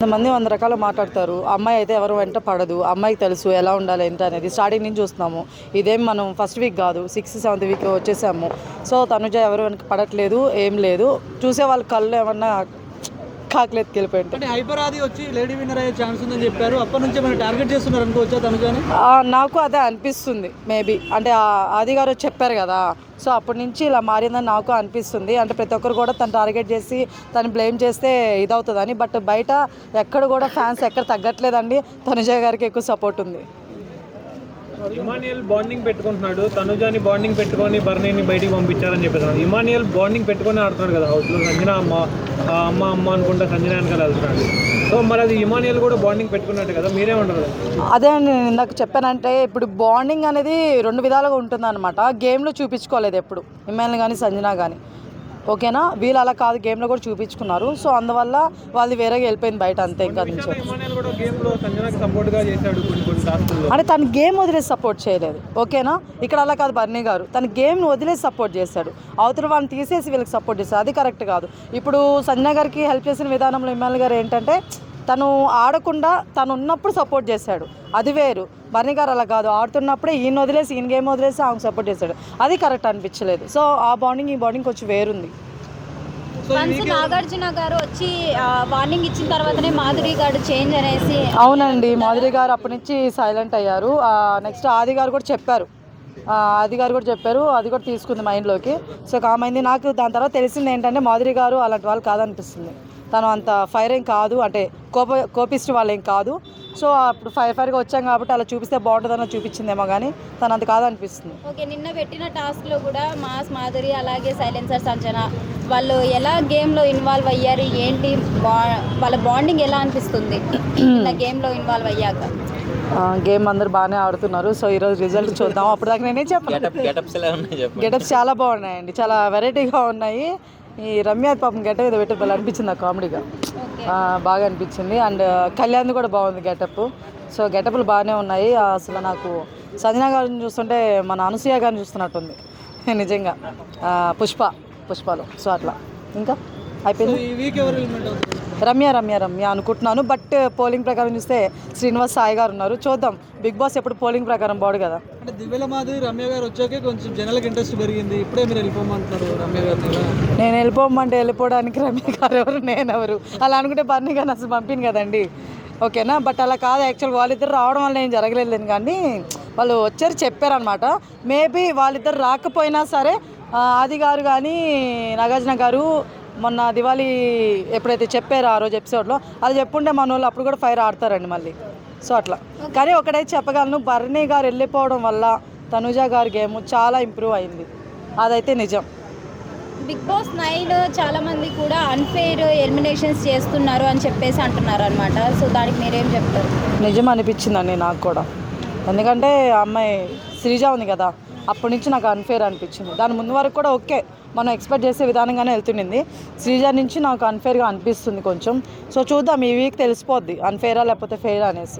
కొంతమంది 100 రకాలు మాట్లాడతారు. అమ్మాయి అయితే ఎవరు వెంట పడదు. అమ్మాయికి తెలుసు ఎలా ఉండాలి ఏంటి అనేది. స్టార్టింగ్ నుంచి చూస్తున్నాము. ఇదేం మనం ఫస్ట్ వీక్ కాదు, 6th 7th వీక్ వచ్చేసాము. సో తనుజ ఎవరు వెనక పడట్లేదు, ఏం లేదు. చూసే వాళ్ళ కళ్ళు ఏమన్నా కాకులెత్తికెళ్ళిపోయి ఉంటాయి. అంటే హైపర్ ఆది వచ్చి లేడీ విన్నర్ అయ్యే ఛాన్స్ ఉందని చెప్పారు. అప్పటి నుంచి మనం టార్గెట్ చేస్తున్నారు అనుకోవచ్చా తనుజని? నాకు అదే అనిపిస్తుంది మేబీ. అంటే ఆది గారు చెప్పారు కదా, సో అప్పటి నుంచి ఇలా మారిందని నాకు అనిపిస్తుంది. అంటే ప్రతి ఒక్కరు కూడా తను టార్గెట్ చేసి తను బ్లేమ్ చేస్తే ఇదవుతుందని. బట్ బయట ఎక్కడ కూడా ఫ్యాన్స్ ఎక్కడ తగ్గట్లేదండి. తనుజ గారికి ఎక్కువ సపోర్ట్ ఉంది. ఇమానియల్ బాండింగ్ పెట్టుకుంటున్నాడు, తనుజాని బాండింగ్ పెట్టుకొని బర్నీని బయటికి పంపించారని చెప్పేసాను. ఇమానియల్ బాండింగ్ పెట్టుకొని ఆడుతున్నాడు కదా హౌస్లో. సంజన అమ్మ అనుకుంటా సంజన వెనకాల వెళ్తున్నాడు. సో మరి అది ఇమానియల్ కూడా బాండింగ్ పెట్టుకున్నట్టు కదా, మీరేమంటారు? అదే అండి, నేను ఇందాక చెప్పానంటే ఇప్పుడు బాండింగ్ అనేది 2 విధాలుగా ఉంటుంది అనమాట. గేమ్లో చూపించుకోలేదు ఎప్పుడు ఇమానియల్ కానీ సంజన కానీ, ఓకేనా. వీళ్ళు అలా కాదు, గేమ్లో కూడా చూపించుకున్నారు. సో అందువల్ల వాళ్ళు వేరేగా వెళ్ళిపోయింది బయట, అంతే. ఇంకా అంటే తను గేమ్ వదిలేసి సపోర్ట్ చేయలేదు, ఓకేనా. ఇక్కడ అలా కాదు, బర్నీ గారు తన గేమ్ను వదిలేసి సపోర్ట్ చేశాడు. అవతల వాళ్ళని తీసేసి వీళ్ళకి సపోర్ట్ చేశాడు. అది కరెక్ట్ కాదు. ఇప్పుడు సంజన గారికి హెల్ప్ చేసిన విధానంలో ఇమానియల్ గారు ఏంటంటే తను ఆడకుండా తను ఉన్నప్పుడు సపోర్ట్ చేశాడు, అది వేరు. బర్నీ గారు అలా కాదు, ఆడుతున్నప్పుడే ఈయన వదిలేసి ఈయన గేమ్ వదిలేసి ఆమెకు సపోర్ట్ చేశాడు. అది కరెక్ట్ అనిపించలేదు. సో ఆ బాండింగ్ ఈ బాండింగ్ కొంచెం వేరుంది. నాగార్జున గారు వచ్చి వార్నింగ్ ఇచ్చిన తర్వాతనే మాధురి గారు చేంజ్ అనేసి. అవునండి, మాధురి గారు అప్పటి నుంచి సైలెంట్ అయ్యారు. నెక్స్ట్ ఆది గారు కూడా చెప్పారు, అది కూడా తీసుకుంది మైండ్లోకి. సో కామైంది. నాకు దాని తర్వాత తెలిసింది ఏంటంటే మాధురి గారు అలాంటి వాళ్ళు కాదనిపిస్తుంది. తను అంత ఫైర్ ఏం కాదు, అంటే కోపిస్ట్ వాళ్ళు ఏం కాదు. సో అప్పుడు ఫైర్గా వచ్చాం కాబట్టి అలా చూపిస్తే బాగుంటుందని చూపించిందేమో, కానీ తను అంత కాదనిపిస్తుంది. ఓకే, నిన్న పెట్టిన టాస్క్లో కూడా మాధురి అలాగే సైలెన్సర్ సంజన వాళ్ళు ఎలా గేమ్లో ఇన్వాల్వ్ అయ్యారు, ఏంటి వాళ్ళ బాండింగ్ ఎలా అనిపిస్తుంది గేమ్లో ఇన్వాల్వ్ అయ్యాక? గేమ్ అందరు బాగానే ఆడుతున్నారు. సో ఈరోజు రిజల్ట్ చూద్దాం. అప్పుడు దాకా నేనే చెప్పాను, గెటప్స్ చాలా బాగున్నాయండి, చాలా వెరైటీగా ఉన్నాయి. ఈ రమ్య పాపం గెటప్ ఏదో పెట్టాలి అనిపించింది, ఆ కామెడీగా బాగా అనిపించింది. అండ్ కళ్యాణ్ కూడా బాగుంది గెటప్. సో గెటప్లు బాగానే ఉన్నాయి. అసలు నాకు సంజన గారిని చూస్తుంటే మన అనసూయ గారిని చూస్తున్నట్టుంది నిజంగా, పుష్పలో. సో అట్లా ఇంకా అయిపోయింది. రమ్య అనుకుంటున్నాను. బట్ పోలింగ్ ప్రకారం చూస్తే శ్రీనివాస్ సాయి గారు ఉన్నారు. చూద్దాం, బిగ్ బాస్ ఎప్పుడు పోలింగ్ ప్రకారం బాడు కదా. అంటే దివ్యల మాధురి రమ్య గారు వచ్చాకే కొంచెం జనాలకు ఇంట్రెస్ట్ పెరిగింది. ఇప్పుడే మీరు వెళ్ళిపోమంటారు రమ్య గారు? నేను వెళ్ళిపోమంటే వెళ్ళిపోవడానికి రమ్య గారు ఎవరు, నేనెవరు? అలా అనుకుంటే బర్నీ గారిని అసలు పంపిను కదండి, ఓకేనా. బట్ అలా కాదు, యాక్చువల్గా వాళ్ళిద్దరు రావడం వల్ల ఏం జరగలేదు, కానీ వాళ్ళు వచ్చారు చెప్పారనమాట. మేబీ వాళ్ళిద్దరు రాకపోయినా సరే ఆది గారు కానీ నాగార్జున గారు మొన్న దివాళీ ఎప్పుడైతే చెప్పారో ఆ రోజు ఎపిసోడ్లో, అది చెప్పుంటే మన వాళ్ళు అప్పుడు కూడా ఫైర్ ఆడతారండి మళ్ళీ. సో అట్లా. కానీ ఒకటైతే చెప్పగలను, బర్నీ గారు వెళ్ళిపోవడం వల్ల తనుజ గారి గేమ్ చాలా ఇంప్రూవ్ అయింది, అదైతే నిజం. బిగ్ బాస్ 9 చాలా మంది కూడా అన్ఫెయిర్ ఎలిమినేషన్స్ చేస్తున్నారు అని చెప్పేసి అంటున్నారు అనమాట. సో దానికి మీరేం చెప్తారు? నిజం అనిపించిందండి నాకు కూడా. ఎందుకంటే అమ్మాయి శ్రీజ ఉంది కదా, అప్పటి నుంచి నాకు అన్ఫేర్ అనిపించింది. దాని ముందు వరకు కూడా ఓకే, మనం ఎక్స్పెక్ట్ చేసే విధానంగానే వెళ్తుండింది. శ్రీజ నుంచి నాకు అన్ఫేర్గా అనిపిస్తుంది కొంచెం. సో చూద్దాం, ఈ వీక్ తెలిసిపోద్ది అన్ఫేరా లేకపోతే ఫెయిర్ అనేసి.